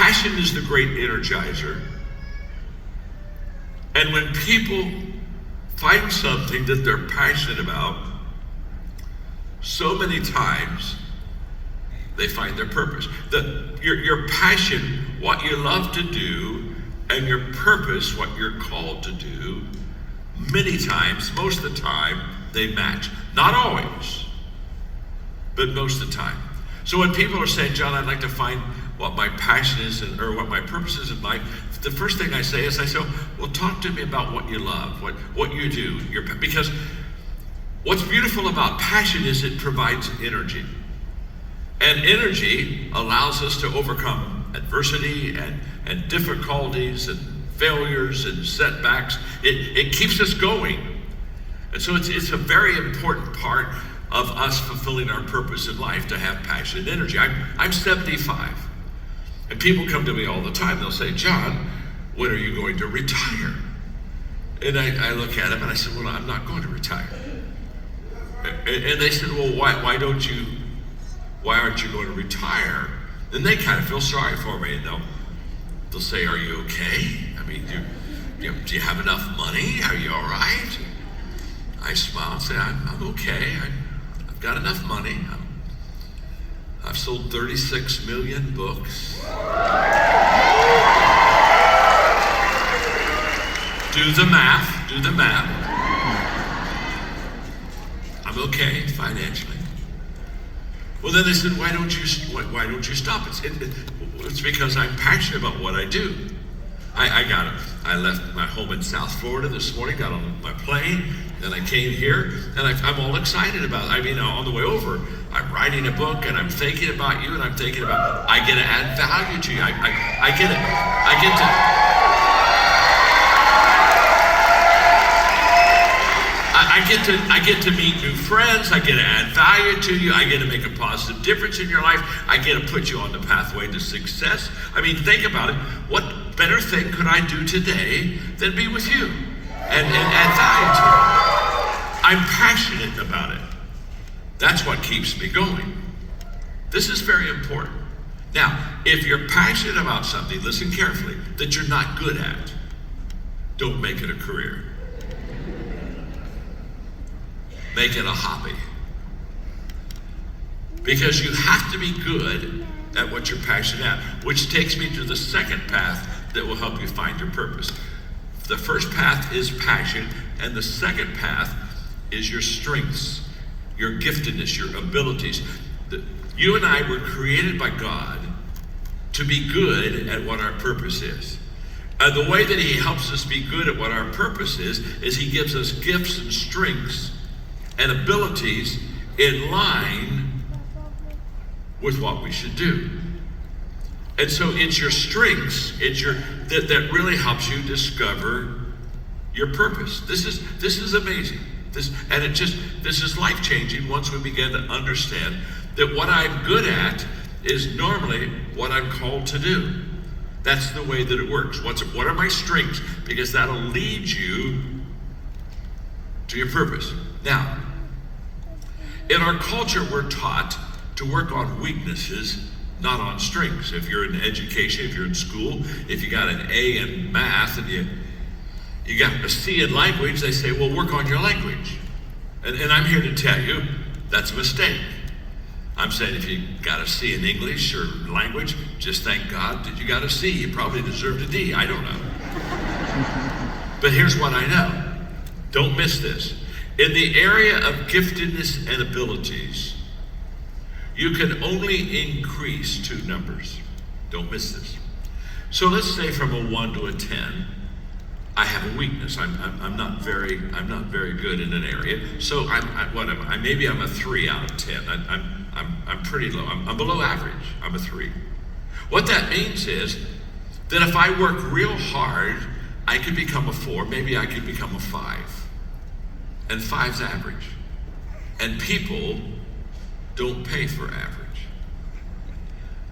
Passion is the great energizer. And when people find something that they're passionate about, so many times they find their purpose. Your passion, what you love to do, and your purpose, what you're called to do, many times, most of the time, they match. Not always, but most of the time. So when people are saying, John, I'd like to find what my passion is or what my purpose is in life, the first thing I say is, well, talk to me about what you love, what you do. Because what's beautiful about passion is it provides energy. And energy allows us to overcome adversity and difficulties and failures and setbacks. It keeps us going. And so it's a very important part of us fulfilling our purpose in life, to have passion and energy. I'm 75. And people come to me all the time. They'll say, John, when are you going to retire? And I look at them and I said, well, I'm not going to retire. And they said, well, why aren't you going to retire? Then they kind of feel sorry for me, and they'll say, are you okay? I mean, do you have enough money? Are you all right? I smile and say, I'm okay. I've got enough money. I've sold 36 million books. Do the math. I'm okay financially. Well, then they said, why don't you stop? It's because I'm passionate about what I do. I left my home in South Florida this morning, got on my plane, and I came here, and I'm all excited about it. I mean, on the way over, I'm writing a book, and I'm thinking about you, and I'm thinking about, I get to add value to you. I get to meet new friends. I get to add value to you. I get to make a positive difference in your life. I get to put you on the pathway to success. I mean, think about it. What better thing could I do today than be with you and add value to you? I'm passionate about it. That's what keeps me going. This is very important. Now, if you're passionate about something, listen carefully, that you're not good at, don't make it a career. Make it a hobby. Because you have to be good at what you're passionate at, which takes me to the second path that will help you find your purpose. The first path is passion, and the second path is your strengths, your giftedness, your abilities. You and I were created by God to be good at what our purpose is. And the way that He helps us be good at what our purpose is He gives us gifts and strengths and abilities in line with what we should do. And so it's your strengths, that really helps you discover your purpose. This is amazing. This is life-changing once we begin to understand that what I'm good at is normally what I'm called to do. That's the way that it works. What are my strengths? Because that'll lead you to your purpose. Now, in our culture, we're taught to work on weaknesses, not on strengths. If you're in education, if you're in school, if you got an A in math and you got a C in language, they say, well, work on your language. And I'm here to tell you, that's a mistake. I'm saying if you got a C in English or language, just thank God that you got a C. You probably deserved a D. I don't know. But here's what I know. Don't miss this. In the area of giftedness and abilities, you can only increase two numbers. Don't miss this. So let's say from a 1 to a 10, I have a weakness. I'm not very good in an area. So what am I? Maybe I'm a 3 out of 10. I'm pretty low. I'm below average. I'm a 3. What that means is that if I work real hard, I could become a 4. Maybe I could become a 5. And 5's average. And people don't pay for average.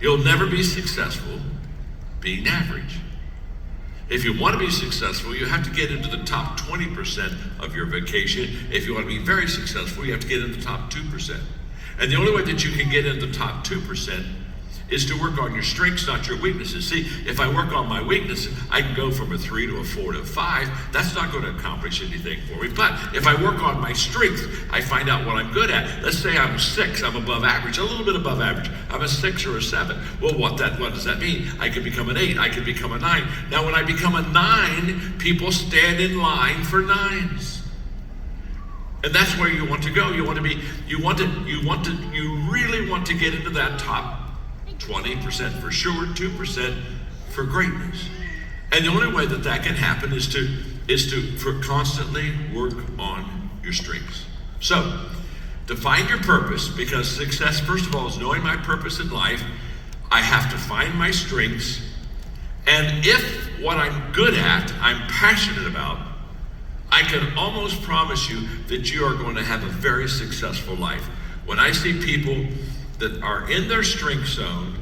You'll never be successful being average. If you want to be successful, you have to get into the top 20% of your vacation. If you want to be very successful, you have to get into the top 2%. And the only way that you can get into the top 2% is to work on your strengths, not your weaknesses. See, if I work on my weaknesses, I can go from a 3 to a 4 to a 5. That's not going to accomplish anything for me. But if I work on my strengths, I find out what I'm good at. Let's say I'm a 6, I'm above average, a little bit above average. I'm a 6 or a 7. Well, what does that mean? I could become an 8, I could become a 9. Now, when I become a 9, people stand in line for 9s. And that's where you want to go. You really want to get into that top 20% for sure, 2% for greatness. And the only way that can happen is to constantly work on your strengths. So, to find your purpose, because success, first of all, is knowing my purpose in life, I have to find my strengths. And if what I'm good at, I'm passionate about, I can almost promise you that you are going to have a very successful life. When I see people that are in their strength zone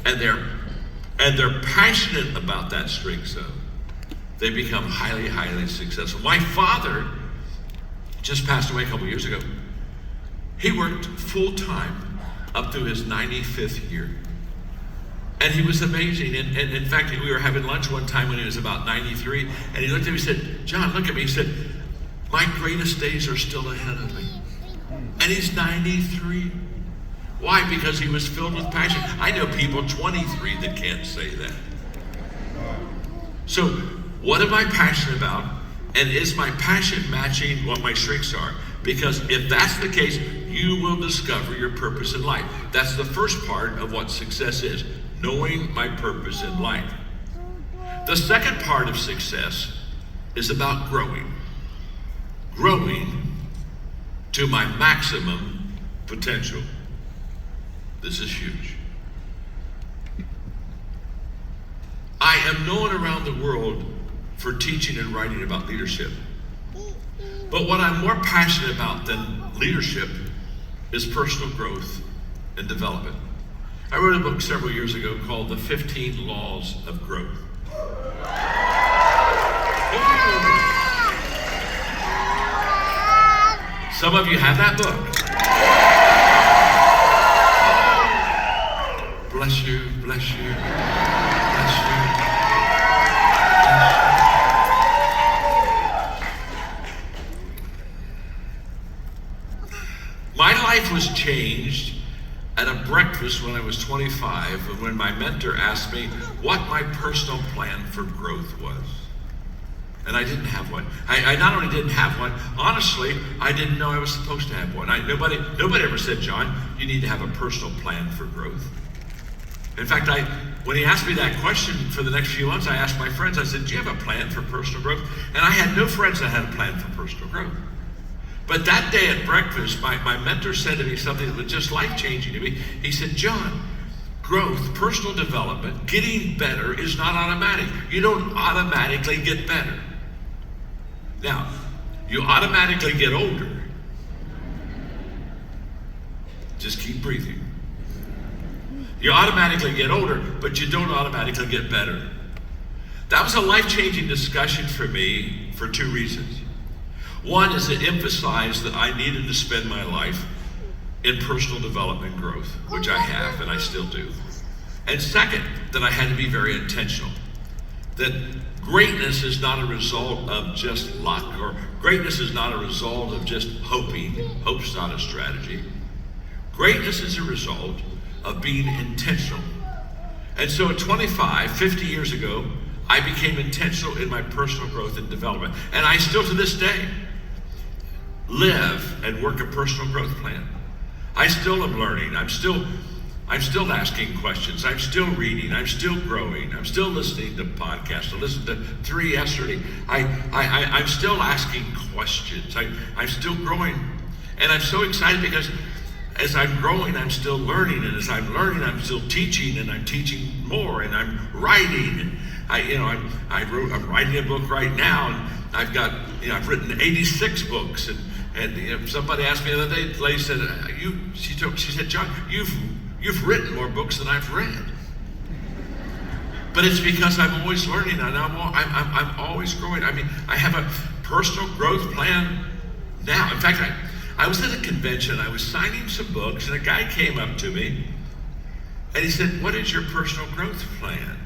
and they're passionate about that strength zone, they become highly, highly successful. My father just passed away a couple years ago. He worked full time up through his 95th year. And he was amazing. And in fact, we were having lunch one time when he was about 93, and he looked at me and said, "John, look at me." He said, "My greatest days are still ahead of me." And he's 93. Why? Because he was filled with passion. I know people 23 that can't say that. So, what am I passionate about? And is my passion matching what my strengths are? Because if that's the case, you will discover your purpose in life. That's the first part of what success is, knowing my purpose in life. The second part of success is about growing. Growing to my maximum potential. This is huge. I am known around the world for teaching and writing about leadership. But what I'm more passionate about than leadership is personal growth and development. I wrote a book several years ago called The 15 Laws of Growth. Some of you have that book. Bless you, bless you, bless you. My life was changed at a breakfast when I was 25, and when my mentor asked me what my personal plan for growth was. And I didn't have one. I not only didn't have one, honestly, I didn't know I was supposed to have one. Nobody ever said, "John, you need to have a personal plan for growth." In fact, when he asked me that question for the next few months, I asked my friends, I said, "Do you have a plan for personal growth?" And I had no friends that had a plan for personal growth. But that day at breakfast, my mentor said to me something that was just life-changing to me. He said, "John, growth, personal development, getting better is not automatic. You don't automatically get better. Now, you automatically get older. Just keep breathing. You automatically get older, but you don't automatically get better." That was a life-changing discussion for me for two reasons. One is it emphasized that I needed to spend my life in personal development growth, which I have and I still do. And second, that I had to be very intentional. That greatness is not a result of just luck, or greatness is not a result of just hoping. Hope's not a strategy. Greatness is a result of being intentional. And so at 25, 50 years ago, I became intentional in my personal growth and development. And I still to this day live and work a personal growth plan. I still am learning. I'm still asking questions. I'm still reading. I'm still growing. I'm still listening to podcasts. I listened to 3 yesterday. I'm still asking questions. I'm still growing. And I'm so excited because as I'm growing, I'm still learning. And as I'm learning, I'm still teaching, and I'm teaching more, and I'm writing. And I'm writing a book right now, and I've written 86 books. And somebody asked me the other day, the lady said, she said, "John, you've written more books than I've read." But it's because I'm always learning, and I'm always growing. I mean, I have a personal growth plan now. In fact, I was at a convention, I was signing some books, and a guy came up to me, And he said, what is your personal growth plan?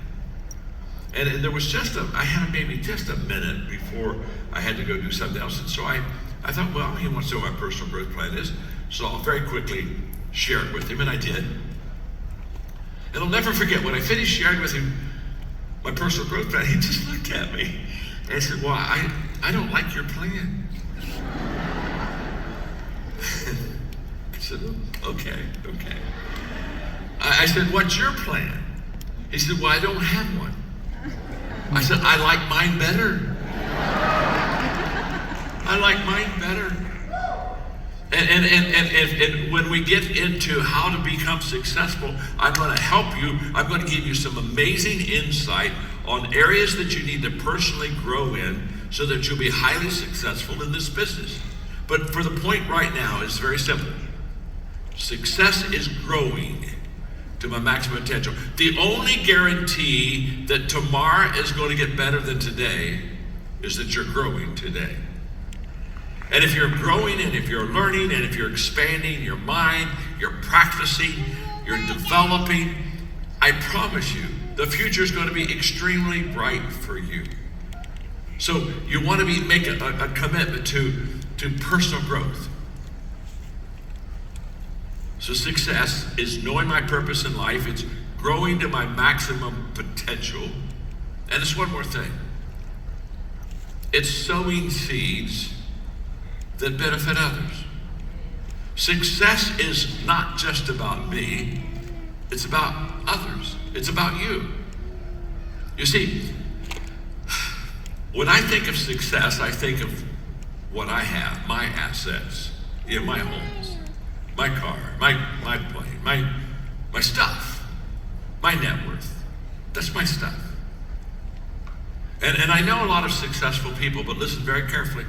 And there was I had maybe just a minute before I had to go do something else. And so I thought, well, he wants to know what my personal growth plan is. So I'll very quickly share it with him, and I did. And I'll never forget, when I finished sharing with him my personal growth plan, he just looked at me and said, well, I don't like your plan. I said, okay. I said, what's your plan? He said, well, I don't have one. I said, I like mine better. I like mine better. And when we get into how to become successful, I'm going to help you. I'm going to give you some amazing insight on areas that you need to personally grow in so that you'll be highly successful in this business. But for the point right now, it's very simple. Success is growing to my maximum potential. The only guarantee that tomorrow is going to get better than today is that you're growing today. And if you're growing, and if you're learning, and if you're expanding your mind, you're practicing, you're developing, I promise you, the future is going to be extremely bright for you. So you want to make a commitment to personal growth. So success is knowing my purpose in life. It's growing to my maximum potential. And it's one more thing. It's sowing seeds that benefit others. Success is not just about me. It's about others. It's about you. You see, when I think of success, I think of what I have, my assets, my homes, my car, my plane, my stuff, my net worth. That's my stuff. And I know a lot of successful people, but listen very carefully.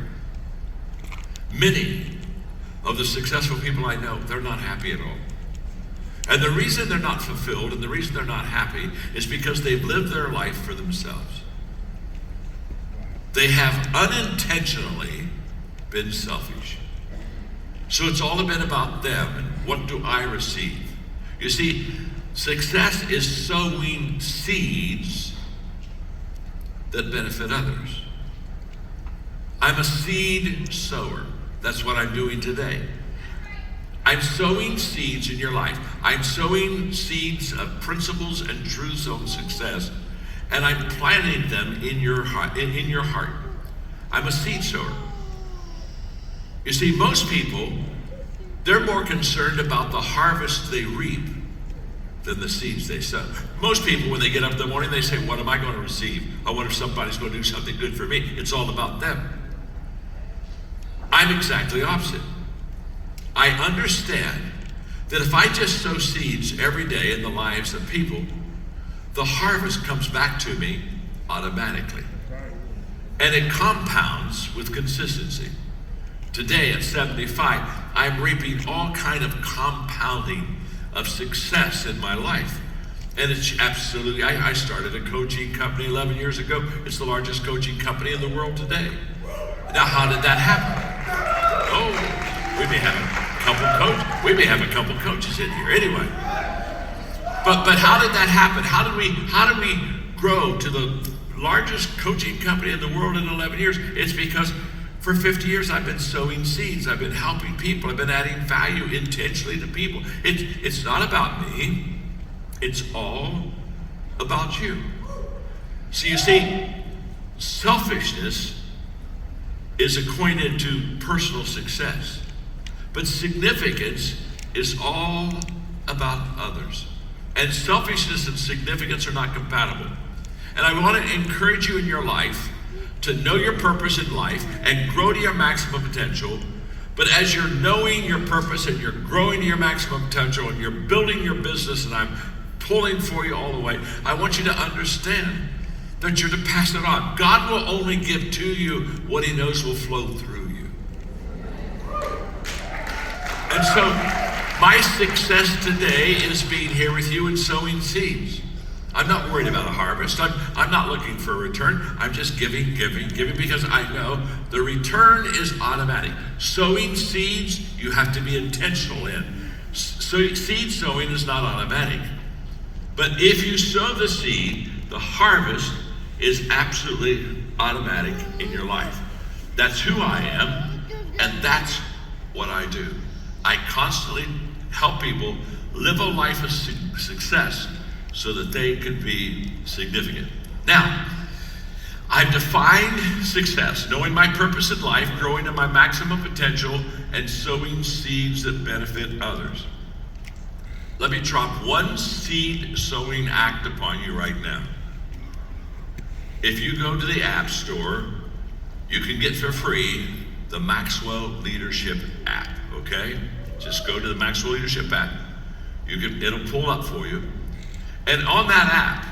Many of the successful people I know, they're not happy at all. And the reason they're not fulfilled and the reason they're not happy is because they've lived their life for themselves. They have unintentionally been selfish. So it's all been about them and what do I receive? You see, success is sowing seeds that benefit others. I'm a seed sower. That's what I'm doing today. I'm sowing seeds in your life. I'm sowing seeds of principles and truths on success, and I'm planting them in your heart. I'm a seed sower. You see, most people, they're more concerned about the harvest they reap than the seeds they sow. Most people, when they get up in the morning, they say, what am I going to receive? I wonder if somebody's going to do something good for me. It's all about them. I'm exactly opposite. I understand that if I just sow seeds every day in the lives of people, the harvest comes back to me automatically. And it compounds with consistency. Today at 75, I'm reaping all kind of compounding of success in my life. And it's absolutely, I started a coaching company 11 years ago. It's the largest coaching company in the world today. Now, how did that happen? Oh, we may have a couple coaches in here anyway. But how did that happen? How did we grow to the largest coaching company in the world in 11 years? It's because for 50 years I've been sowing seeds. I've been helping people. I've been adding value intentionally to people. It's not about me. It's all about you. So you see, selfishness is acquainted to personal success, but significance is all about others. And selfishness and significance are not compatible. And I want to encourage you in your life to know your purpose in life and grow to your maximum potential. But as you're knowing your purpose and you're growing to your maximum potential and you're building your business, and I'm pulling for you all the way, I want you to understand that you're to pass it on. God will only give to you what he knows will flow through you. And so my success today is being here with you and sowing seeds. I'm not worried about a harvest. I'm not looking for a return. I'm just giving because I know the return is automatic. Sowing seeds, you have to be intentional in. So seed sowing is not automatic. But if you sow the seed, the harvest is absolutely automatic in your life. That's who I am, and that's what I do. I constantly help people live a life of success so that they can be significant. Now, I've defined success, knowing my purpose in life, growing to my maximum potential, and sowing seeds that benefit others. Let me drop one seed sowing act upon you right now. If you go to the App Store, you can get for free the Maxwell Leadership app, okay? Just go to the Maxwell Leadership app. It'll pull up for you. And on that app,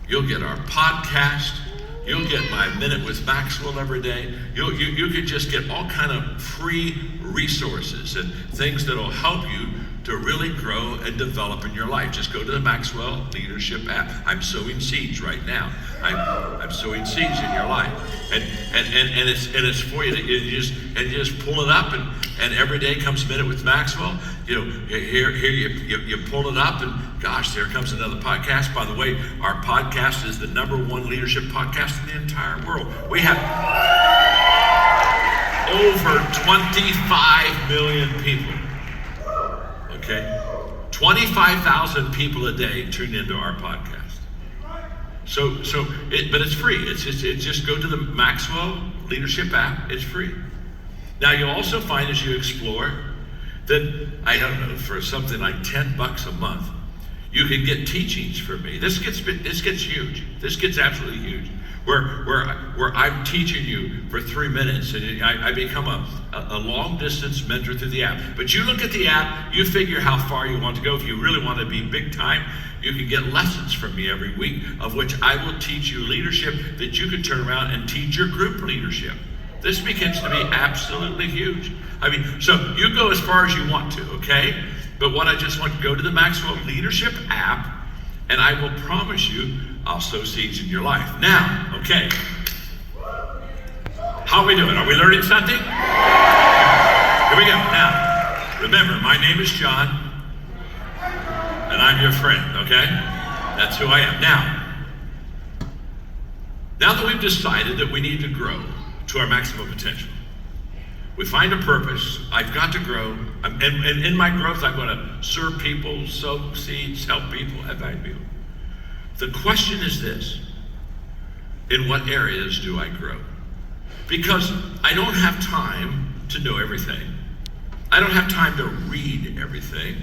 you'll get our podcast. You'll get my Minute with Maxwell every day. You can just get all kind of free resources and things that'll help you to really grow and develop in your life. Just go to the Maxwell Leadership app. I'm sowing seeds right now. I'm sowing seeds in your life, and it's for you to you just pull it up, and every day comes Minute with Maxwell. You know, here you pull it up, and gosh, there comes another podcast. By the way, our podcast is the #1 leadership podcast in the entire world. We have over 25 million people. Okay, 25,000 people a day tune into our podcast. But it's free. It's just go to the Maxwell Leadership app. It's free. Now you'll also find as you explore that, I don't know, for something like $10 a month, you can get teachings from me. This gets huge. This gets absolutely huge. Where I'm teaching you for 3 minutes, and I become a long distance mentor through the app. But you look at the app, you figure how far you want to go. If you really want to be big time, you can get lessons from me every week, of which I will teach you leadership that you can turn around and teach your group leadership. This begins to be absolutely huge. I mean, so you go as far as you want to, okay? But what I just want to go to the Maxwell Leadership app, and I will promise you, I'll sow seeds in your life. Now, okay. How are we doing? Are we learning something? Here we go. Now, remember, my name is John, and I'm your friend, okay? That's who I am. Now that we've decided that we need to grow to our maximum potential, we find a purpose. I've got to grow. And in my growth, I'm going to serve people, sow seeds, help people, add value to people. The question is this: in what areas do I grow? Because I don't have time to know everything. I don't have time to read everything.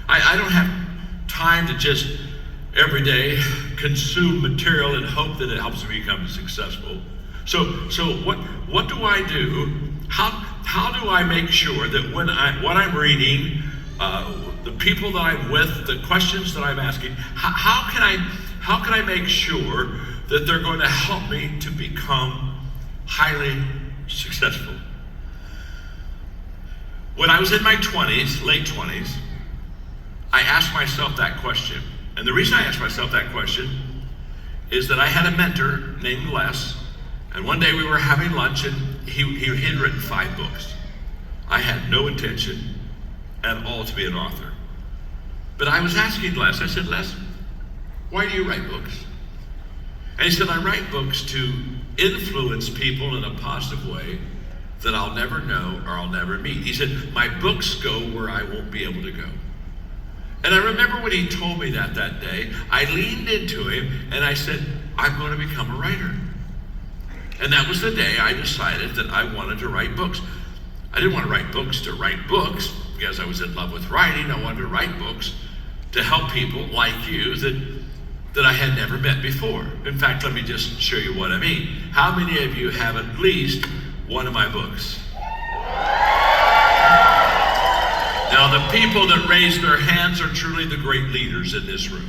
I don't have time to just every day consume material and hope that it helps me become successful. So what do I do? How do I make sure that what I'm reading, the people that I'm with, the questions that I'm asking, how can I make sure that they're going to help me to become highly successful? When I was in my 20s, late 20s, I asked myself that question. And the reason I asked myself that question is that I had a mentor named Les, and one day we were having lunch, and he had written 5 books. I had no intention at all to be an author. But I was asking Les, I said, Les, why do you write books? And he said, I write books to influence people in a positive way that I'll never know or I'll never meet. He said, my books go where I won't be able to go. And I remember when he told me that day, I leaned into him and I said, I'm going to become a writer. And that was the day I decided that I wanted to write books. I didn't want to write books to write books because I was in love with writing. I wanted to write books to help people like you that I had never met before. In fact, let me just show you what I mean. How many of you have at least one of my books? Now, the people that raise their hands are truly the great leaders in this room.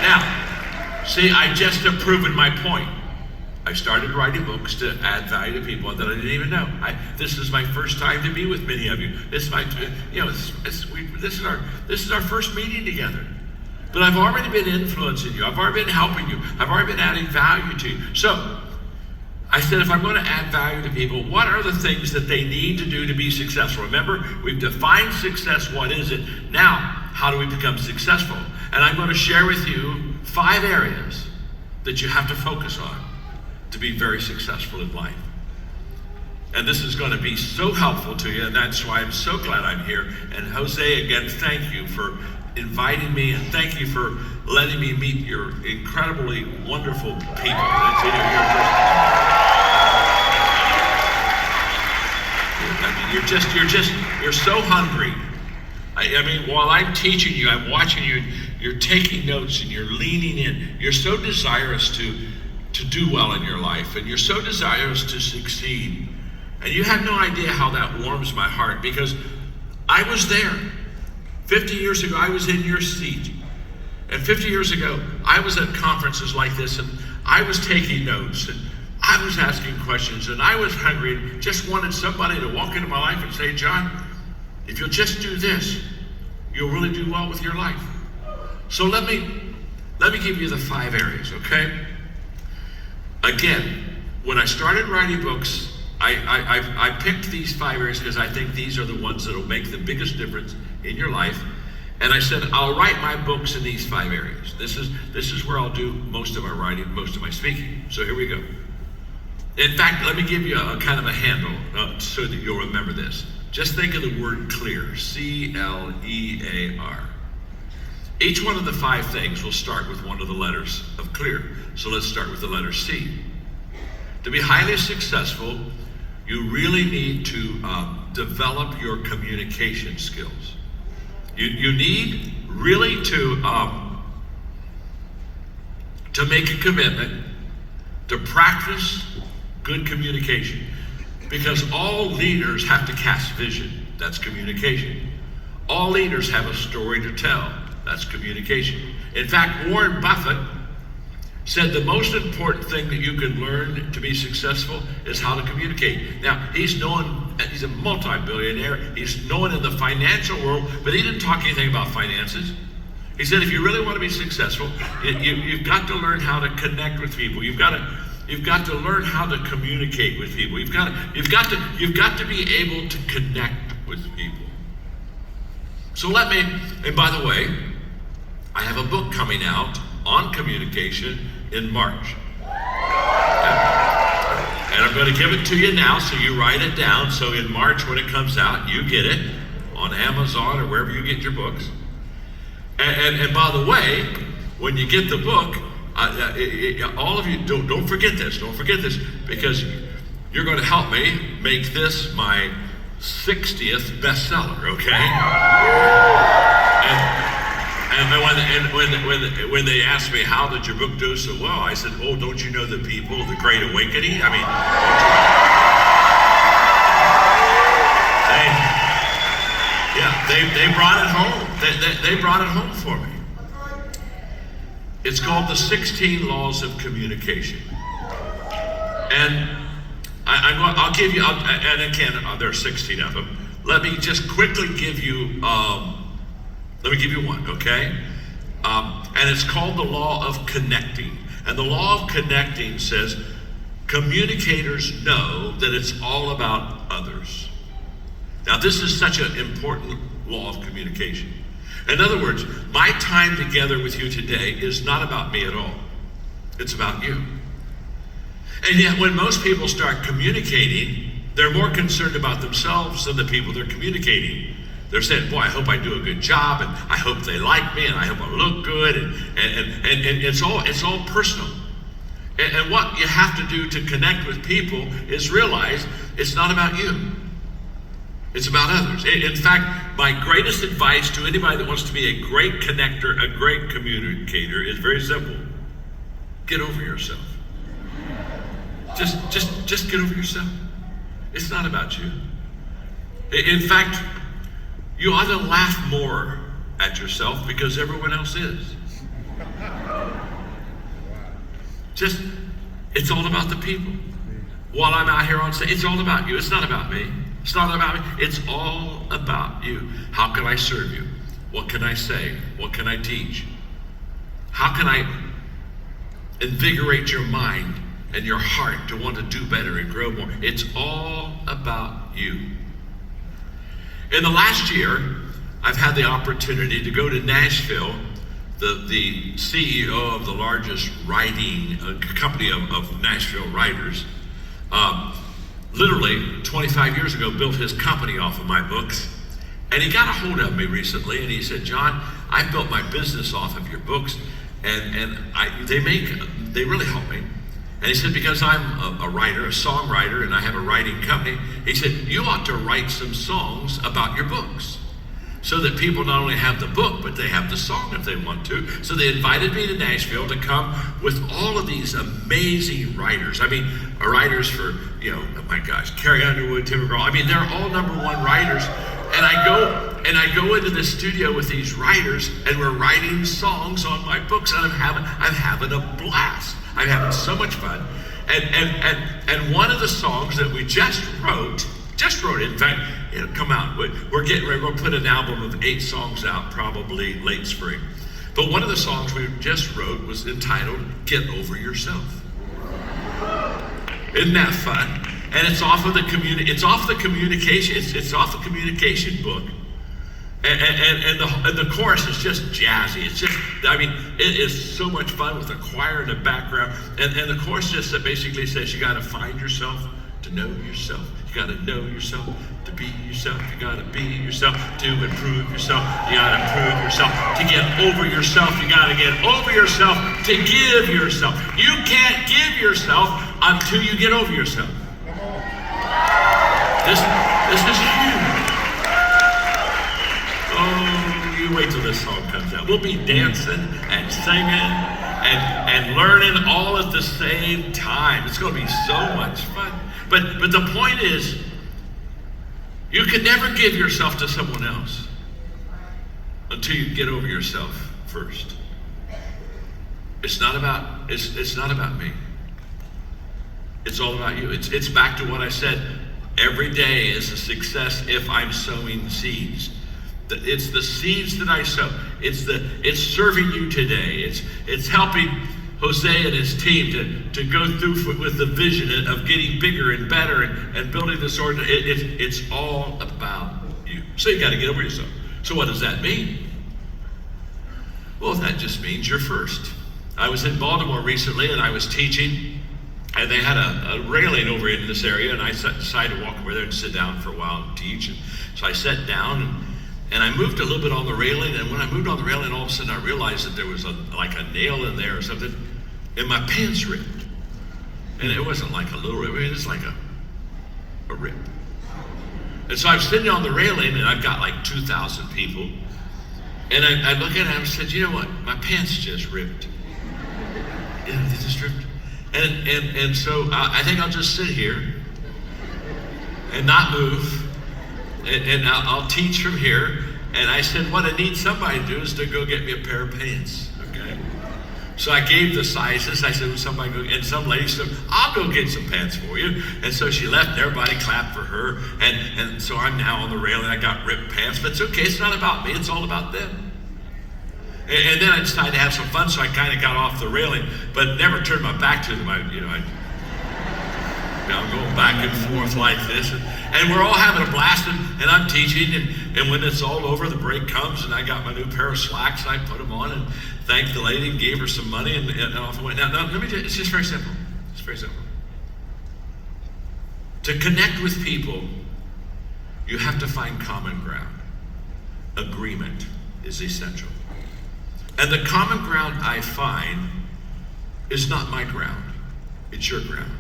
Now, see, I just have proven my point. I started writing books to add value to people that I didn't even know. This is my first time to be with many of you. This is our first meeting together. But I've already been influencing you. I've already been helping you. I've already been adding value to you. So I said, if I'm going to add value to people, what are the things that they need to do to be successful? Remember, we've defined success. What is it? Now, how do we become successful? And I'm going to share with you 5 areas that you have to focus on to be very successful in life. And this is going to be so helpful to you, and that's why I'm so glad I'm here. And Jose, again, thank you for inviting me, and thank you for letting me meet your incredibly wonderful people. You're so hungry. I mean, while I'm teaching you, I'm watching you, you're taking notes and you're leaning in. You're so desirous to do well in your life, and you're so desirous to succeed. And you have no idea how that warms my heart, because I was there. 50 years ago, I was in your seat. And 50 years ago, I was at conferences like this, and I was taking notes, and I was asking questions, and I was hungry and just wanted somebody to walk into my life and say, John, if you'll just do this, you'll really do well with your life. So let me give you the 5 areas, okay? Again, when I started writing books, I picked these 5 areas because I think these are the ones that will make the biggest difference in your life. And I said, I'll write my books in these 5 areas. This is where I'll do most of my writing, most of my speaking. So here we go. In fact, let me give you a kind of a handle so that you'll remember this. Just think of the word clear, C-L-E-A-R. Each one of the 5 things will start with one of the letters of clear. So let's start with the letter C. To be highly successful, you really need to develop your communication skills. You need really to make a commitment to practice good communication, because all leaders have to cast vision. That's communication. All leaders have a story to tell. That's communication. In fact, Warren Buffett said the most important thing that you can learn to be successful is how to communicate. Now, he's a multi-billionaire, he's known in the financial world, but he didn't talk anything about finances. He said, if you really want to be successful, you've got to learn how to connect with people. You've got to learn how to communicate with people. You've got to be able to connect with people. So and by the way, I have a book coming out on communication in March. And I'm going to give it to you now, so you write it down. So in March, when it comes out, you get it on Amazon or wherever you get your books. And by the way, when you get the book, all of you, don't forget this. Don't forget this, because you're going to help me make this my 60th bestseller, okay? And when they asked me, how did your book do so well? I said, oh, don't you know the people, the Great Awakening? I mean, they brought it home. They brought it home for me. It's called The 16 Laws of Communication. And I'll give you, and again, there are 16 of them. Let me just quickly give you, one, okay? And it's called the law of connecting. And the law of connecting says, communicators know that it's all about others. Now, this is such an important law of communication. In other words, my time together with you today is not about me at all. It's about you. And yet, when most people start communicating, they're more concerned about themselves than the people they're communicating. They're saying, boy, I hope I do a good job, and I hope they like me, and I hope I look good, and it's all personal. And what you have to do to connect with people is realize it's not about you. It's about others. In fact, my greatest advice to anybody that wants to be a great connector, a great communicator, is very simple. Get over yourself. Just get over yourself. It's not about you. In fact, you ought to laugh more at yourself because everyone else is. It's all about the people. While I'm out here on stage, it's all about you. It's not about me. It's not about me. It's all about you. How can I serve you? What can I say? What can I teach? How can I invigorate your mind and your heart to want to do better and grow more? It's all about you. In the last year, I've had the opportunity to go to Nashville. The CEO of the largest writing company of Nashville writers, literally 25 years ago, built his company off of my books. And he got a hold of me recently, and he said, John, I built my business off of your books, and they really help me. And he said, because I'm a writer, a songwriter, and I have a writing company, he said, you ought to write some songs about your books, so that people not only have the book, but they have the song if they want to. So they invited me to Nashville to come with all of these amazing writers. I mean, writers for, oh my gosh, Carrie Underwood, Tim McGraw. I mean, they're all #1 writers. And I go into the studio with these writers, and we're writing songs on my books, and I'm having a blast. I'm having so much fun. And one of the songs that we just wrote it. In fact, it'll come out. We're going to put an album of 8 songs out, probably late spring. But one of the songs we just wrote was entitled "Get Over Yourself." Isn't that fun? And it's off of the communication. It's off the communication book. And the chorus is just jazzy. It's just, it is so much fun with the choir in the background. And the chorus just basically says, you got to find yourself to know yourself. You got to know yourself to be yourself. You got to be yourself to improve yourself. You got to improve yourself to get over yourself. You got to get over yourself to give yourself. You can't give yourself until you get over yourself. This is huge. Oh, you wait till this song comes out. We'll be dancing and singing and learning all at the same time. It's going to be so much fun. But the point is, you can never give yourself to someone else until you get over yourself first. It's not about me. It's all about you. It's back to what I said. Every day is a success if I'm sowing seeds. It's the seeds that I sow. It's serving you today. It's helping Jose and his team to go through with the vision of getting bigger and better and building this organization. It's all about you. So you got to get over yourself. So what does that mean? Well, that just means you're first. I was in Baltimore recently, and I was teaching, and they had a railing over in this area, and I decided to walk over there and sit down for a while and teach. And so I sat down, and I moved a little bit on the railing, and when I moved on the railing, all of a sudden I realized that there was like a nail in there or something, and my pants ripped. And it wasn't like a little rip, it was like a rip. And so I was sitting on the railing, and I've got like 2,000 people, and I look at it and I said, you know what, my pants just ripped. Yeah, they just ripped. And so I think I'll just sit here and not move. And I'll teach from here. And I said, what I need somebody to do is to go get me a pair of pants, okay? So I gave the sizes. I said, well, somebody go, and some lady said, I'll go get some pants for you. And so she left, and everybody clapped for her. And so I'm now on the rail, and I got ripped pants. But it's okay, it's not about me, it's all about them. And then I decided to have some fun, so I kind of got off the railing, but never turned my back to them. I'm going back and forth like this, and we're all having a blast, and I'm teaching, and when it's all over, the break comes, and I got my new pair of slacks, and I put them on, and thanked the lady, and gave her some money, and off I went. Now, let me tell you, it's just very simple. It's very simple. To connect with people, you have to find common ground. Agreement is essential. And the common ground I find is not my ground, it's your ground.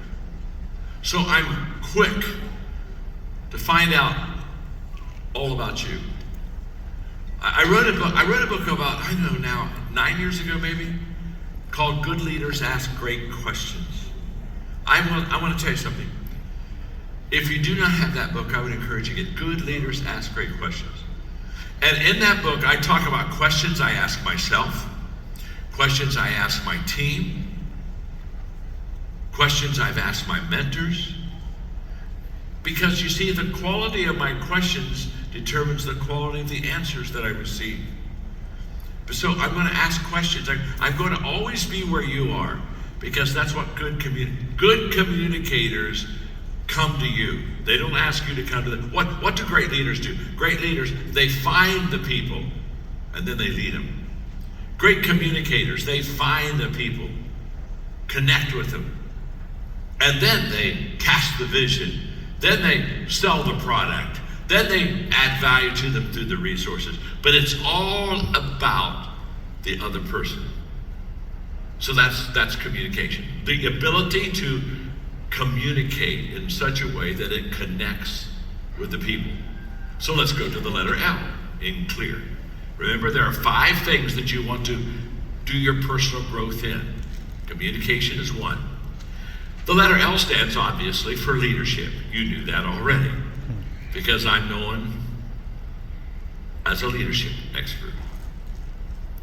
So I'm quick to find out all about you. I wrote a book about, I don't know now, 9 years ago maybe, called Good Leaders Ask Great Questions. I want to tell you something. If you do not have that book, I would encourage you to get Good Leaders Ask Great Questions. And in that book, I talk about questions I ask myself, questions I ask my team, questions I've asked my mentors. Because you see, the quality of my questions determines the quality of the answers that I receive. So I'm going to ask questions. I'm going to always be where you are, because that's what good communicators come to you. They don't ask you to come to them. What do great leaders do? Great leaders, they find the people and then they lead them. Great communicators, they find the people, connect with them, and then they cast the vision. Then they sell the product. Then they add value to them through the resources. But it's all about the other person. So that's communication. The ability to communicate in such a way that it connects with the people. So let's go to the letter L in clear. Remember, there are 5 things that you want to do your personal growth in. Communication is one. The letter L stands obviously for leadership. You knew that already, because I'm known as a leadership expert.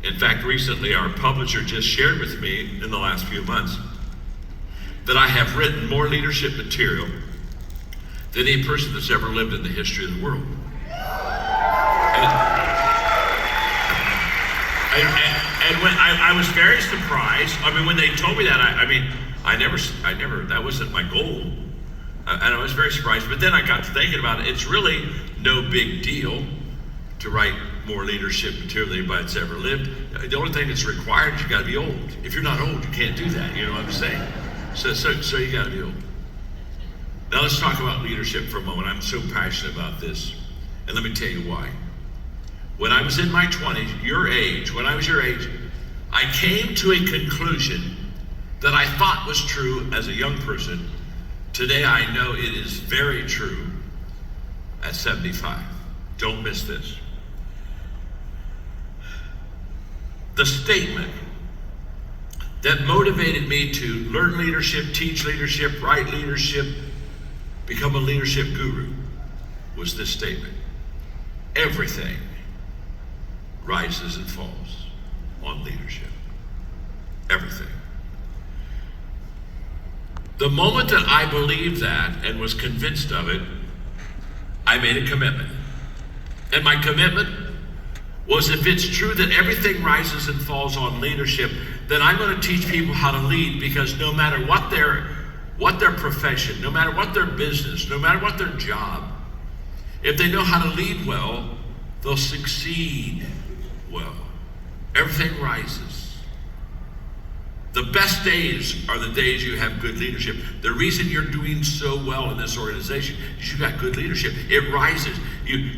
In fact, recently our publisher just shared with me in the last few months that I have written more leadership material than any person that's ever lived in the history of the world. And when I was very surprised. I mean, when they told me that, I never, that wasn't my goal. And I was very surprised. But then I got to thinking about it. It's really no big deal to write more leadership material than anybody's ever lived. The only thing that's required is you gotta be old. If you're not old, you can't do that, you know what I'm saying? So you gotta be old. Now let's talk about leadership for a moment. I'm so passionate about this. And let me tell you why. When I was in my 20s, your age, when I was your age, I came to a conclusion that I thought was true as a young person. Today I know it is very true at 75. Don't miss this. The statement that motivated me to learn leadership, teach leadership, write leadership, become a leadership guru was this statement. Everything rises and falls on leadership. Everything. The moment that I believed that and was convinced of it, I made a commitment. And my commitment was, if it's true that everything rises and falls on leadership, then I'm going to teach people how to lead, because no matter what their profession, no matter what their business, no matter what their job, if they know how to lead well, they'll succeed well. Everything rises. The best days are the days you have good leadership. The reason you're doing so well in this organization is you've got good leadership. It rises.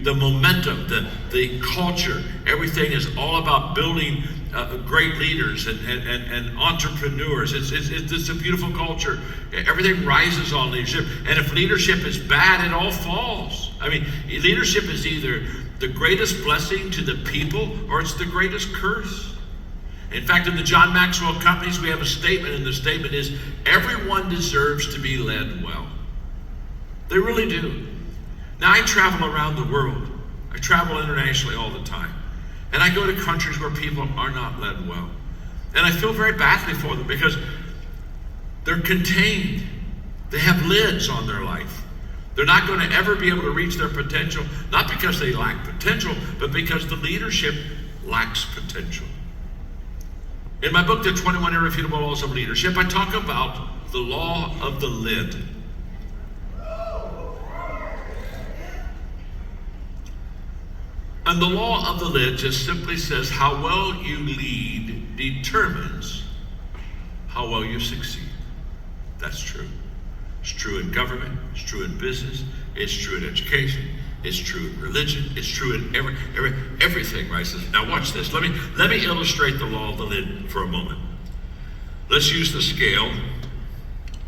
The momentum, the culture, everything is all about building great leaders and entrepreneurs. It's a beautiful culture. Everything rises on leadership. And if leadership is bad, it all falls. I mean, leadership is either the greatest blessing to the people or it's the greatest curse. In fact, in the John Maxwell companies, we have a statement, and the statement is, everyone deserves to be led well. They really do. Now, I travel around the world. I travel internationally all the time. And I go to countries where people are not led well. And I feel very badly for them, because they're contained. They have lids on their life. They're not going to ever be able to reach their potential, not because they lack potential, but because the leadership lacks potential. In my book, The 21 Irrefutable Laws of Leadership, I talk about the law of the lid. And the law of the lid just simply says how well you lead determines how well you succeed. That's true. It's true in government, it's true in business, it's true in education, it's true in religion, it's true in everything, right? Now watch this. Let me illustrate the law of the lid for a moment. Let's use the scale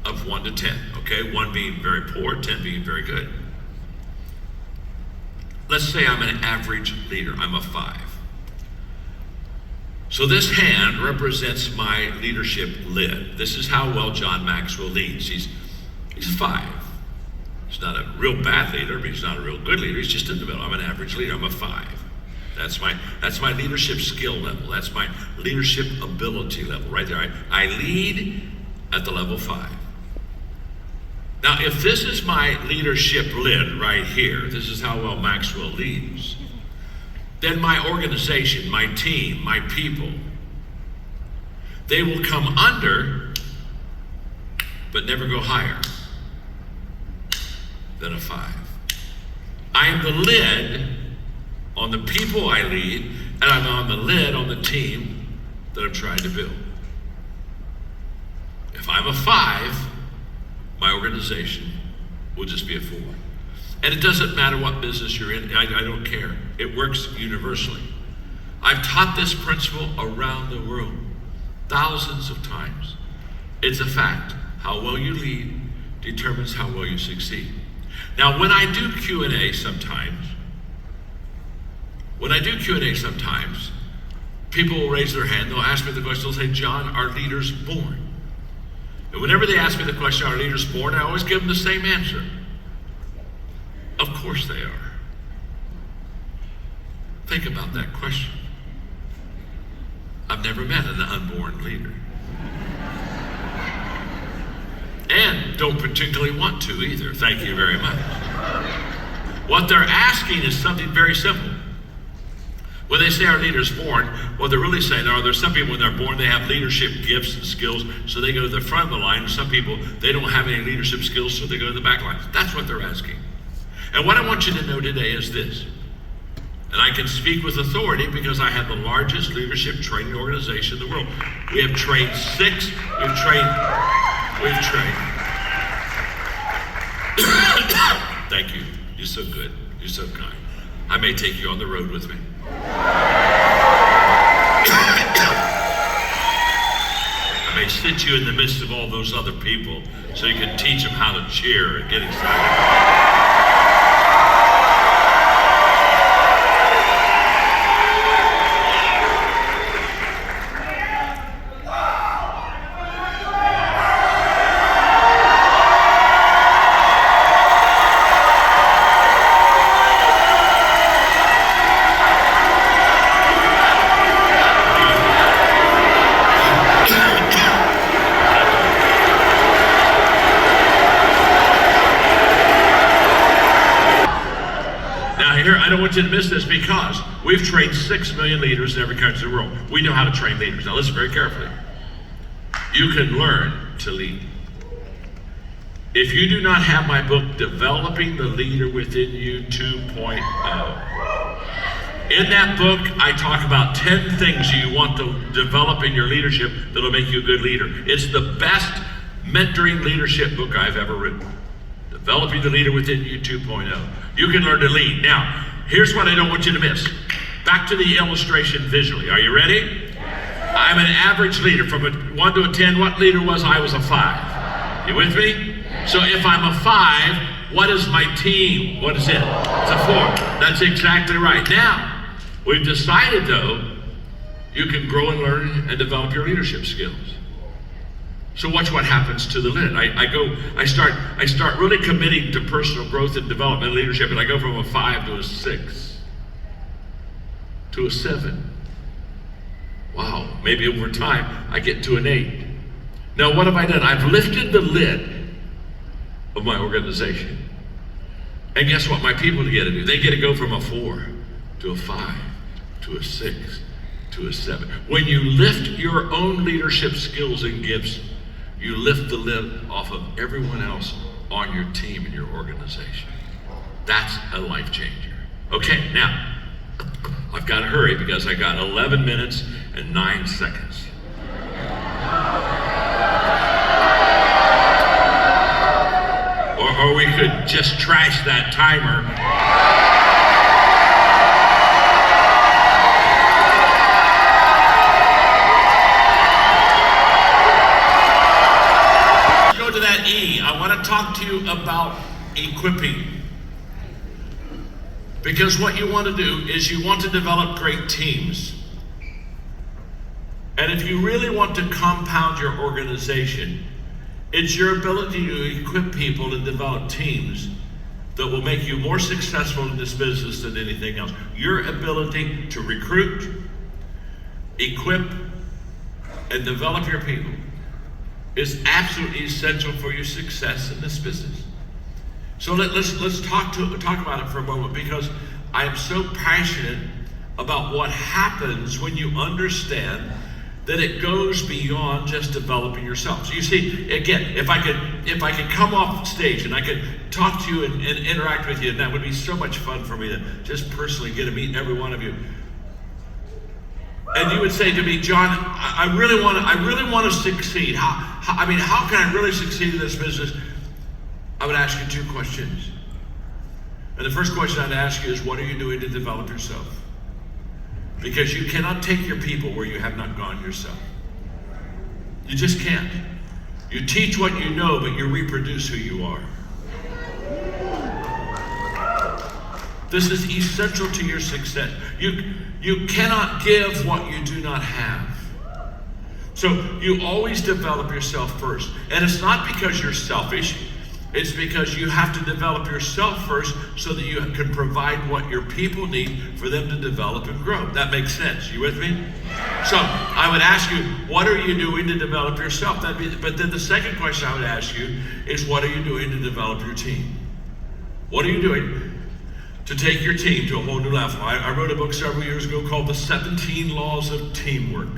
of 1 to 10, okay? 1 being very poor, 10 being very good. Let's say I'm an average leader. I'm a 5. So this hand represents my leadership lid. This is how well John Maxwell leads. He's a 5. He's not a real bad leader, but he's not a real good leader. He's just in the middle. I'm an average leader. I'm a 5. That's my leadership skill level. That's my leadership ability level right there. I lead at the level 5. Now, if this is my leadership lid right here, this is how well Maxwell leads, then my organization, my team, my people, they will come under, but never go higher. than a 5. I am the lid on the people I lead, and I'm on the lid on the team that I'm trying to build. If I'm a 5, my organization will just be a 4. And it doesn't matter what business you're in, I don't care. It works universally. I've taught this principle around the world thousands of times. It's a fact. How well you lead determines how well you succeed. Now, when I do Q&A sometimes, people will raise their hand, they'll ask me the question, they'll say, John, are leaders born? And whenever they ask me the question, are leaders born, I always give them the same answer. Of course they are. Think about that question. I've never met an unborn leader. And don't particularly want to either. Thank you very much. What they're asking is something very simple. When they say our leaders born, what they're really saying are there's some people when they're born, they have leadership gifts and skills, so they go to the front of the line. And some people, they don't have any leadership skills, so they go to the back line. That's what they're asking. And what I want you to know today is this. And I can speak with authority because I have the largest leadership training organization in the world. We have trained 6, we've trained. Thank you. You're so good. You're so kind. I may take you on the road with me. I may sit you in the midst of all those other people so you can teach them how to cheer and get excited. I don't want you to miss this because we've trained 6 million leaders in every country in the world. We know how to train leaders. Now listen very carefully. You can learn to lead. If you do not have my book, Developing the Leader Within You 2.0, in that book, I talk about 10 things you want to develop in your leadership that'll make you a good leader. It's the best mentoring leadership book I've ever written. Developing the Leader Within You 2.0. You can learn to lead. Now, here's what I don't want you to miss. Back to the illustration visually. Are you ready? Yes. I'm an average leader. From a 1 to a 10, what leader was I? I was a 5. You with me? Yes. So if I'm a 5, what is my team? What is it? It's a 4. That's exactly right. Now, we've decided though, you can grow and learn and develop your leadership skills. So watch what happens to the lid. I start really committing to personal growth and development and leadership, and I go from a 5 to a 6 to a 7. Wow, maybe over time I get to an 8. Now what have I done? I've lifted the lid of my organization. And guess what my people get to do? They get to go from a 4 to a 5 to a 6 to a 7. When you lift your own leadership skills and gifts, you lift the lid off of everyone else on your team and your organization. That's a life changer. Okay, now, I've got to hurry because I got 11 minutes and 9 seconds. Or we could just trash that timer. I want to talk to you about equipping. Because what you want to do is you want to develop great teams. And if you really want to compound your organization, it's your ability to equip people and develop teams that will make you more successful in this business than anything else. Your ability to recruit, equip, and develop your people is absolutely essential for your success in this business. So let's talk about it for a moment, because I am so passionate about what happens when you understand that it goes beyond just developing yourself. So you see, again, if I if I could come off stage and I could talk to you and interact with you, and that would be so much fun for me to just personally get to meet every one of you. And you would say to me, John, I really want to succeed. How can I really succeed in this business? I would ask you two questions. And the first question I'd ask you is, what are you doing to develop yourself? Because you cannot take your people where you have not gone yourself. You just can't. You teach what you know, but you reproduce who you are. This is essential to your success. You cannot give what you do not have. So you always develop yourself first. And it's not because you're selfish. It's because you have to develop yourself first so that you can provide what your people need for them to develop and grow. That makes sense. You with me? So I would ask you, what are you doing to develop yourself? But then the second question I would ask you is, what are you doing to develop your team? What are you doing to take your team to a whole new level? I wrote a book several years ago called The 17 Laws of Teamwork.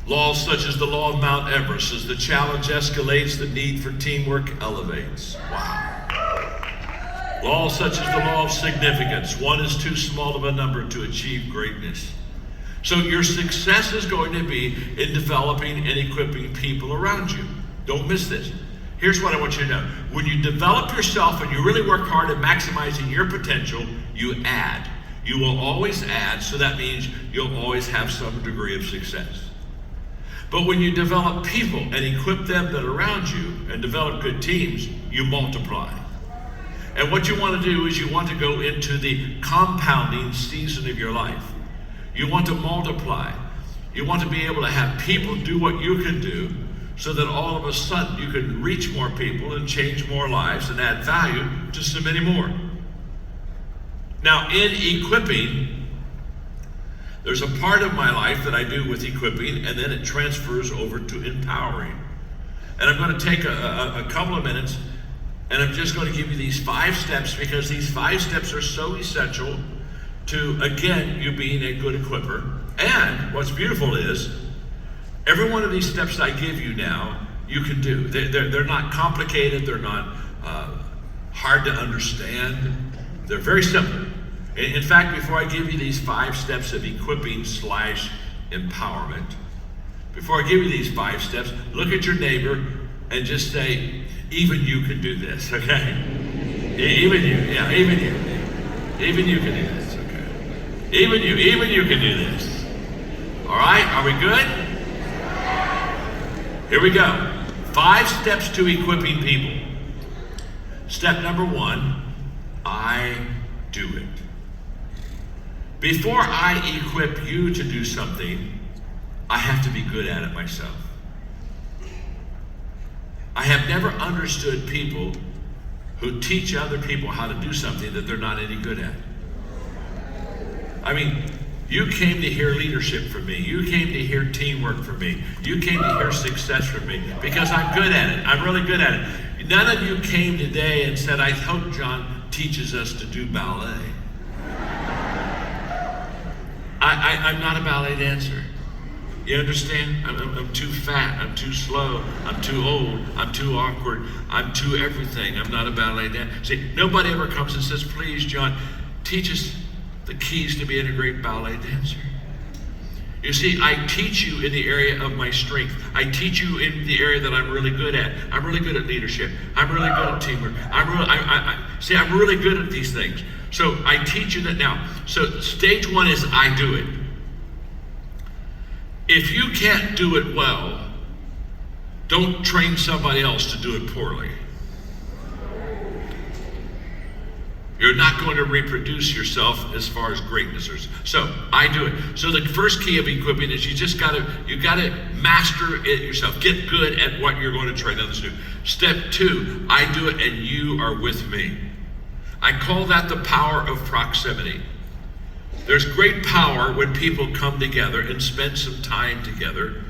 Laws such as the law of Mount Everest: as the challenge escalates, the need for teamwork elevates. Wow. Laws such as the law of significance: one is too small of a number to achieve greatness. So your success is going to be in developing and equipping people around you. Don't miss this. Here's what I want you to know. When you develop yourself and you really work hard at maximizing your potential, you add. You will always add, so that means you'll always have some degree of success. But when you develop people and equip them that are around you and develop good teams, you multiply. And what you want to do is you want to go into the compounding season of your life. You want to multiply. You want to be able to have people do what you can do, so that all of a sudden you can reach more people and change more lives and add value to so many more. Now, in equipping, there's a part of my life that I do with equipping, and then it transfers over to empowering. And I'm going to take a couple of minutes, and I'm just going to give you these 5 steps, because these 5 steps are so essential to, again, you being a good equipper. And what's beautiful is, every one of these steps I give you now, you can do. They're not complicated. They're not hard to understand. They're very simple. In fact, before I give you these 5 steps of equipping / empowerment, before I give you these 5 steps, look at your neighbor and just say, even you can do this, okay? Even you, yeah, even you. Even you can do this, okay? Even you can do this. All right, are we good? Here we go. 5 steps to equipping people. Step number 1, I do it. Before I equip you to do something, I have to be good at it myself. I have never understood people who teach other people how to do something that they're not any good at. I mean, you came to hear leadership from me. You came to hear teamwork from me. You came to hear success from me because I'm good at it. I'm really good at it. None of you came today and said, I hope John teaches us to do ballet. I'm not a ballet dancer. You understand? I'm too fat. I'm too slow. I'm too old. I'm too awkward. I'm too everything. I'm not a ballet dancer. See, nobody ever comes and says, please, John, teach us the keys to being a great ballet dancer. You see, I teach you in the area of my strength. I teach you in the area that I'm really good at. I'm really good at leadership. I'm really good at teamwork. I'm really good at these things. So I teach you that now. So stage 1 is I do it. If you can't do it well, don't train somebody else to do it poorly. You're not going to reproduce yourself as far as greatness. So I do it. So the first key of equipping is you gotta master it yourself. Get good at what you're going to train others to do. Step 2, I do it and you are with me. I call that the power of proximity. There's great power when people come together and spend some time together.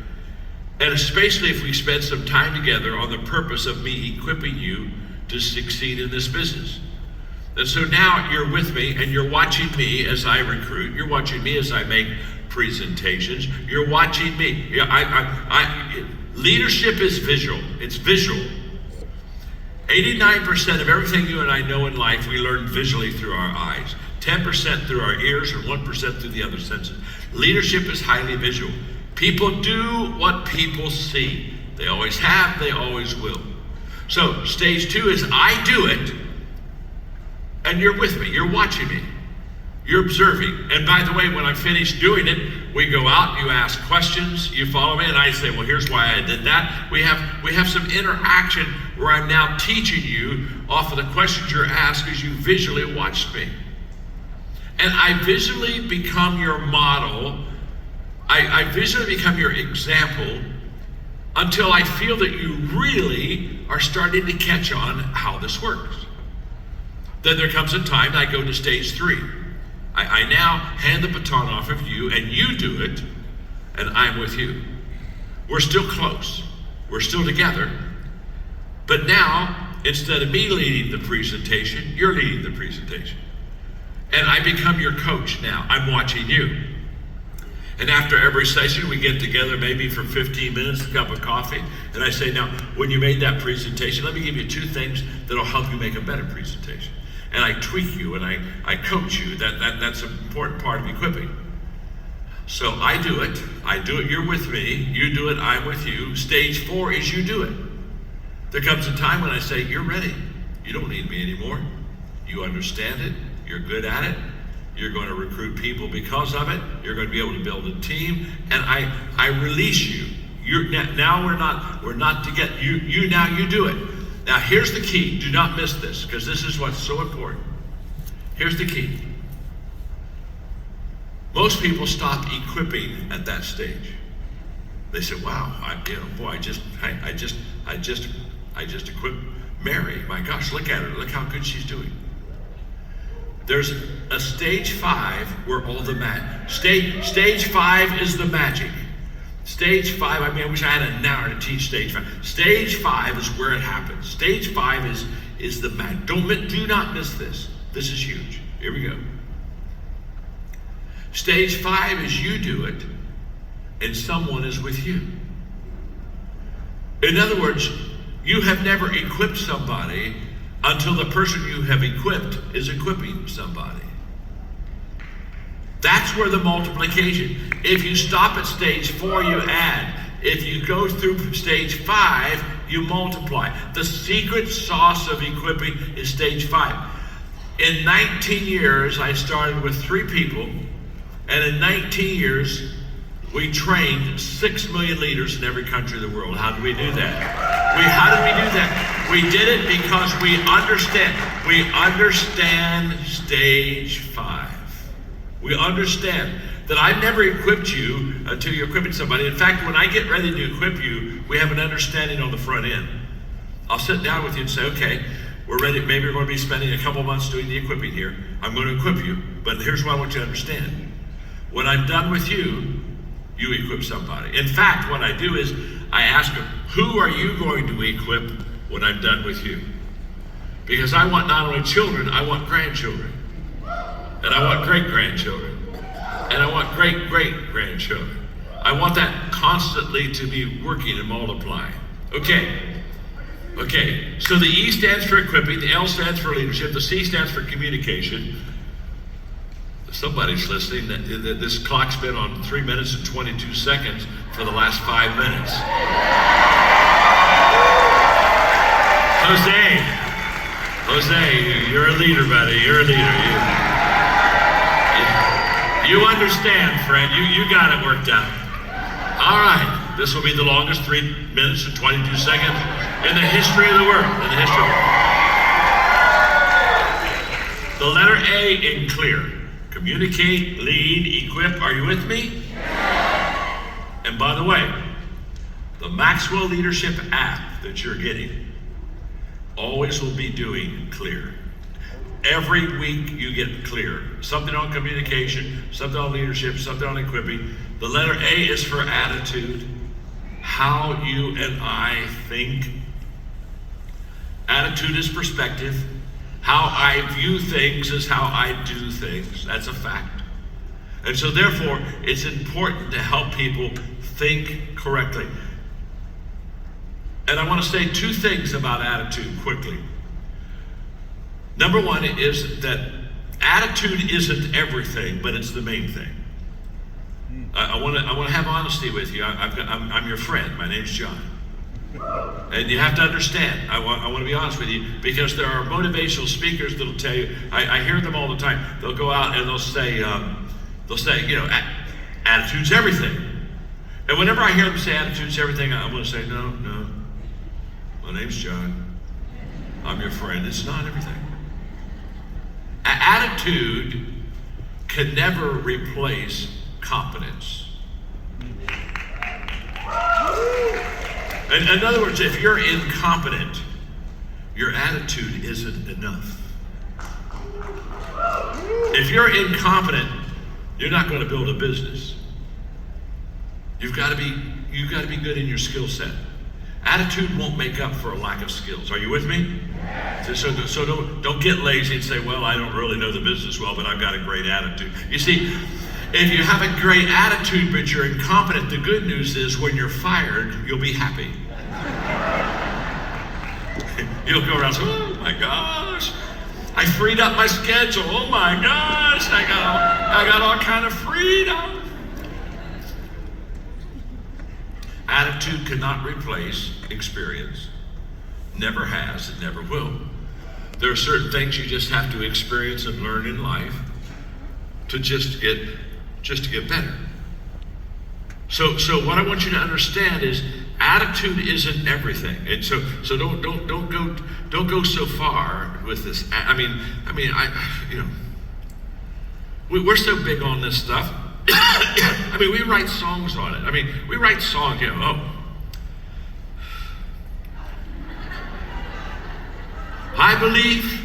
And especially if we spend some time together on the purpose of me equipping you to succeed in this business. And so now you're with me and you're watching me as I recruit. You're watching me as I make presentations. You're watching me. Leadership is visual. It's visual. 89% of everything you and I know in life, we learn visually through our eyes. 10% through our ears, and 1% through the other senses. Leadership is highly visual. People do what people see. They always have, they always will. So stage 2 is I do it, and you're with me, you're watching me, you're observing. And by the way, when I finish doing it, we go out, you ask questions, you follow me, and I say, well, here's why I did that. We have some interaction where I'm now teaching you off of the questions you're asked because you visually watched me. And I visually become your model. I visually become your example until I feel that you really are starting to catch on how this works. Then there comes a time I go to stage 3. I now hand the baton off of you, and you do it, and I'm with you. We're still close. We're still together. But now, instead of me leading the presentation, you're leading the presentation. And I become your coach now. I'm watching you. And after every session, we get together maybe for 15 minutes, a cup of coffee, and I say, now, when you made that presentation, let me give you 2 things that'll help you make a better presentation. And I tweak you and I coach you. That's an important part of equipping. So I do it, you're with me, you do it, I'm with you. Stage 4 is you do it. There comes a time when I say, you're ready. You don't need me anymore. You understand it, you're good at it. You're going to recruit people because of it. You're going to be able to build a team, and I release you. Now we're not together. You now you do it. Now here's the key. Do not miss this, because this is what's so important. Here's the key. Most people stop equipping at that stage. They say, "Wow, I just equipped Mary. My gosh, look at her. Look how good she's doing." There's a stage 5 where all the stage 5 is the magic. Stage 5, I wish I had an hour to teach stage 5. Stage 5 is where it happens. Stage 5 is the magic. Do not miss this. This is huge. Here we go. Stage 5 is you do it, and someone is with you. In other words, you have never equipped somebody until the person you have equipped is equipping somebody. That's where the multiplication. If you stop at stage 4, you add. If you go through stage 5, you multiply. The secret sauce of equipping is stage 5. In 19 years, I started with 3 people, and in 19 years, we trained 6 million leaders in every country of the world. How did we do that? How did we do that? We did it because we understand stage 5. We understand that I've never equipped you until you're equipping somebody. In fact, when I get ready to equip you, we have an understanding on the front end. I'll sit down with you and say, okay, we're ready. Maybe we're going to be spending a couple months doing the equipping here. I'm going to equip you, but here's what I want you to understand. When I'm done with you, you equip somebody. In fact, what I do is I ask them, who are you going to equip when I'm done with you? Because I want not only children, I want grandchildren. And I want great-grandchildren. And I want great-great-grandchildren. I want that constantly to be working and multiplying. Okay, so the E stands for equipping, the L stands for leadership, the C stands for communication. Somebody's listening. This clock's been on 3 minutes and 22 seconds for the last 5 minutes. Jose, you're a leader, buddy. You're a leader. You understand, friend. You got it worked out. All right. This will be the longest 3 minutes and 22 seconds in the history of the world. The letter A in clear. Communicate, lead, equip. Are you with me? And by the way, the Maxwell Leadership app that you're getting always will be doing clear. Every week you get clear. Something on communication, something on leadership, something on equipping. The letter A is for attitude. How you and I think. Attitude is perspective. How I view things is how I do things. That's a fact. And so therefore, it's important to help people think correctly. And I want to say two things about attitude quickly. Number one is that attitude isn't everything, but it's the main thing. I want to have honesty with you. I'm your friend. My name's John. And you have to understand, I want to be honest with you, because there are motivational speakers that'll tell you, I hear them all the time, they'll go out and they'll say, attitude's everything. And whenever I hear them say attitude's everything, I'm going to say, no, my name's John. I'm your friend. It's not everything. Attitude can never replace competence. In other words, if you're incompetent, your attitude isn't enough. If you're incompetent, you're not going to build a business. You've got to be good in your skill set. Attitude won't make up for a lack of skills. Are you with me? So don't get lazy and say, well, I don't really know the business well, but I've got a great attitude. You see, if you have a great attitude but you're incompetent, the good news is when you're fired, you'll be happy. You'll go around saying, oh my gosh, I freed up my schedule. Oh my gosh, I got all kind of freedom. Attitude cannot replace experience. Never has, and never will. There are certain things you just have to experience and learn in life to just to get better. So what I want you to understand is attitude isn't everything. And so don't go so far with this. We're so big on this stuff. We write songs on it. We write songs, I believe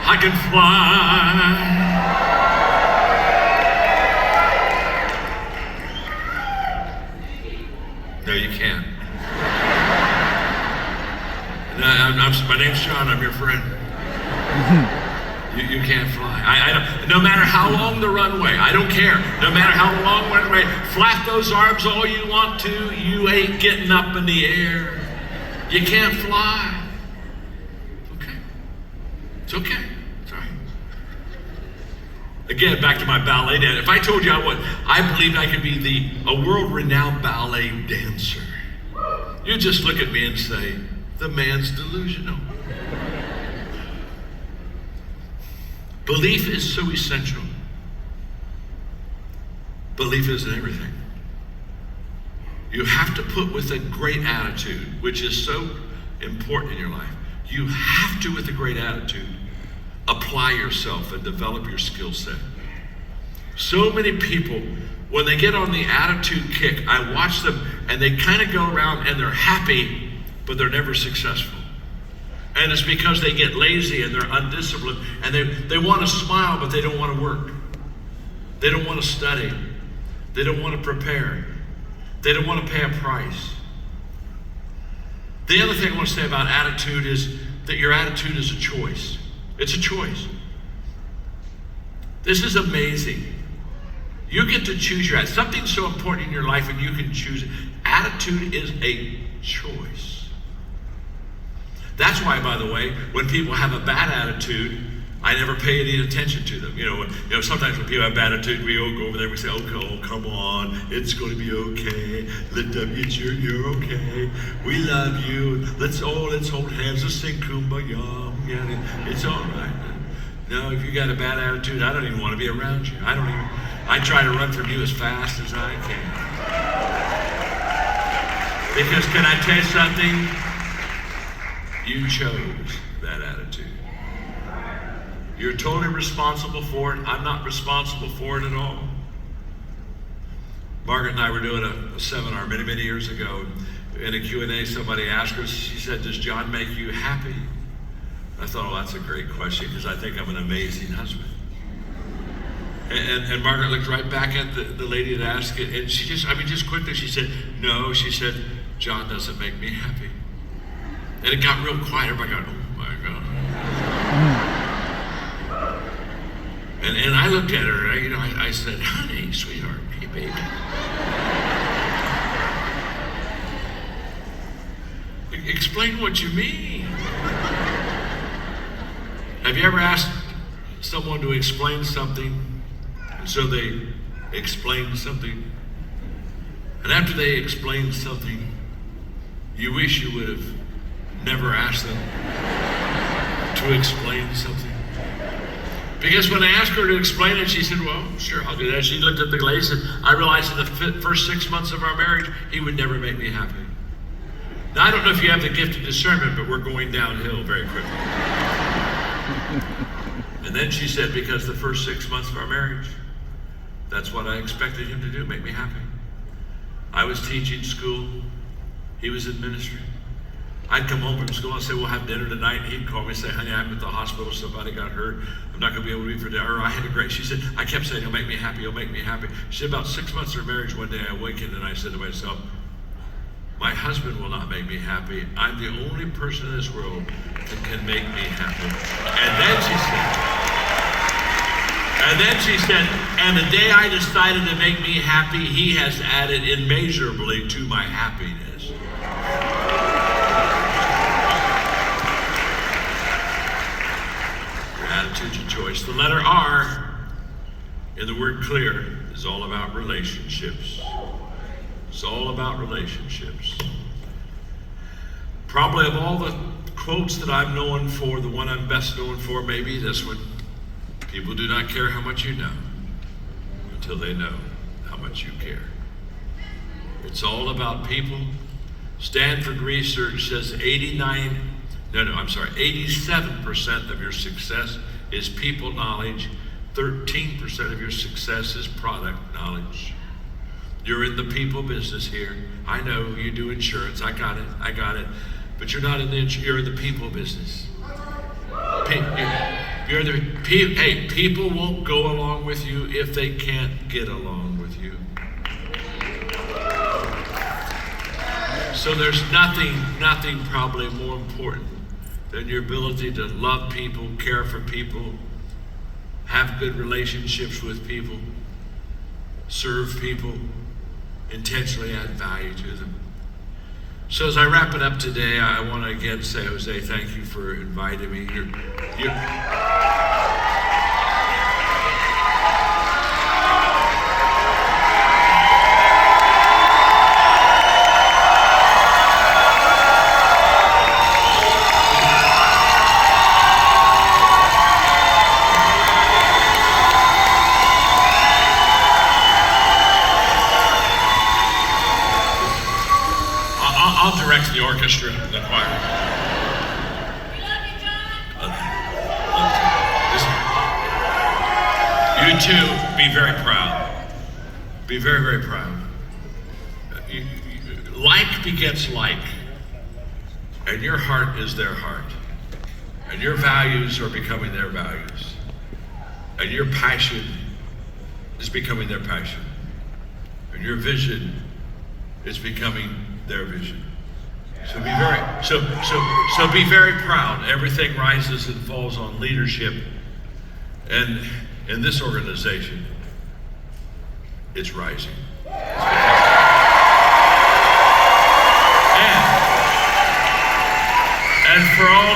I can fly. No, you can't. My name's John, I'm your friend. You can't fly. I don't, no matter how long the runway, I don't care. No matter how long the runway, flap those arms all you want to, you ain't getting up in the air. You can't fly. Okay. It's okay. It's all right. Again, back to my ballet dance. If I told you I believed I could be a world-renowned ballet dancer, you just look at me and say, the man's delusional. Belief is so essential. Belief isn't everything. You have to put with a great attitude, which is so important in your life. You have to, with a great attitude, apply yourself and develop your skill set. So many people, when they get on the attitude kick, I watch them and they kind of go around and they're happy, but they're never successful. And it's because they get lazy and they're undisciplined and they want to smile, but they don't want to work. They don't want to study. They don't want to prepare. They don't want to pay a price. The other thing I want to say about attitude is that your attitude is a choice. It's a choice. This is amazing. You get to choose your attitude. Something's so important in your life and you can choose it. Attitude is a choice. That's why, by the way, when people have a bad attitude, I never pay any attention to them. Sometimes when people have bad attitude, we all go over there and we say, oh, come on, it's going to be okay. Lift up your cheer, you're okay. We love you. Let's hold hands, let's sing Kumbaya. It's all right. No, if you got a bad attitude, I don't even want to be around you. I try to run from you as fast as I can. Because can I tell you something? You chose that attitude. You're totally responsible for it. I'm not responsible for it at all. Margaret and I were doing a seminar many, many years ago. In a Q&A, somebody asked us, she said, does John make you happy? I thought, that's a great question because I think I'm an amazing husband. And Margaret looked right back at the lady that asked it, and she just quickly, she said, no, she said, John doesn't make me happy. And it got real quiet. Everybody got, oh my God. And I looked at her, I said, honey, sweetheart, hey baby. explain what you mean. Have you ever asked someone to explain something, and so they explain something, and after they explain something, you wish you would have never asked them to explain something? Because when I asked her to explain it, she said, well, sure, I'll do that. She looked at the glaze and I realized in the first 6 months of our marriage, he would never make me happy. Now, I don't know if you have the gift of discernment, but we're going downhill very quickly. And then she said, because the first 6 months of our marriage, that's what I expected him to do, make me happy. I was teaching school. He was in ministry. I'd come home from school and say, we'll have dinner tonight. And he'd call me and say, honey, I'm at the hospital. Somebody got hurt. I'm not going to be able to be for dinner. Or I had a great, she said, I kept saying, he'll make me happy. He'll make me happy. She said, about 6 months of marriage, one day I awakened and I said to myself, my husband will not make me happy. I'm the only person in this world that can make me happy. And then she said, and the day I decided to make me happy, he has added immeasurably to my happiness. Attitude's a choice. The letter R in the word clear is all about relationships. It's all about relationships. Probably of all the quotes that I'm known for, the one I'm best known for may be this one. People do not care how much you know until they know how much you care. It's all about people. Stanford research says 87% of your success is people knowledge, 13% of your success is product knowledge. You're in the people business here. I know you do insurance. I got it. But you're not in you're in the people business. People won't go along with you if they can't get along with you. So there's nothing probably more important than your ability to love people, care for people, have good relationships with people, serve people, intentionally add value to them. So as I wrap it up today, I want to again say, Jose, thank you for inviting me. I'll direct the orchestra and the choir. You too, be very proud. Be very, very proud. Like begets like, and your heart is their heart, and your values are becoming their values, and your passion is becoming their passion, and your vision is becoming their vision. So be very proud. Everything rises and falls on leadership, and in this organization, it's rising. And for all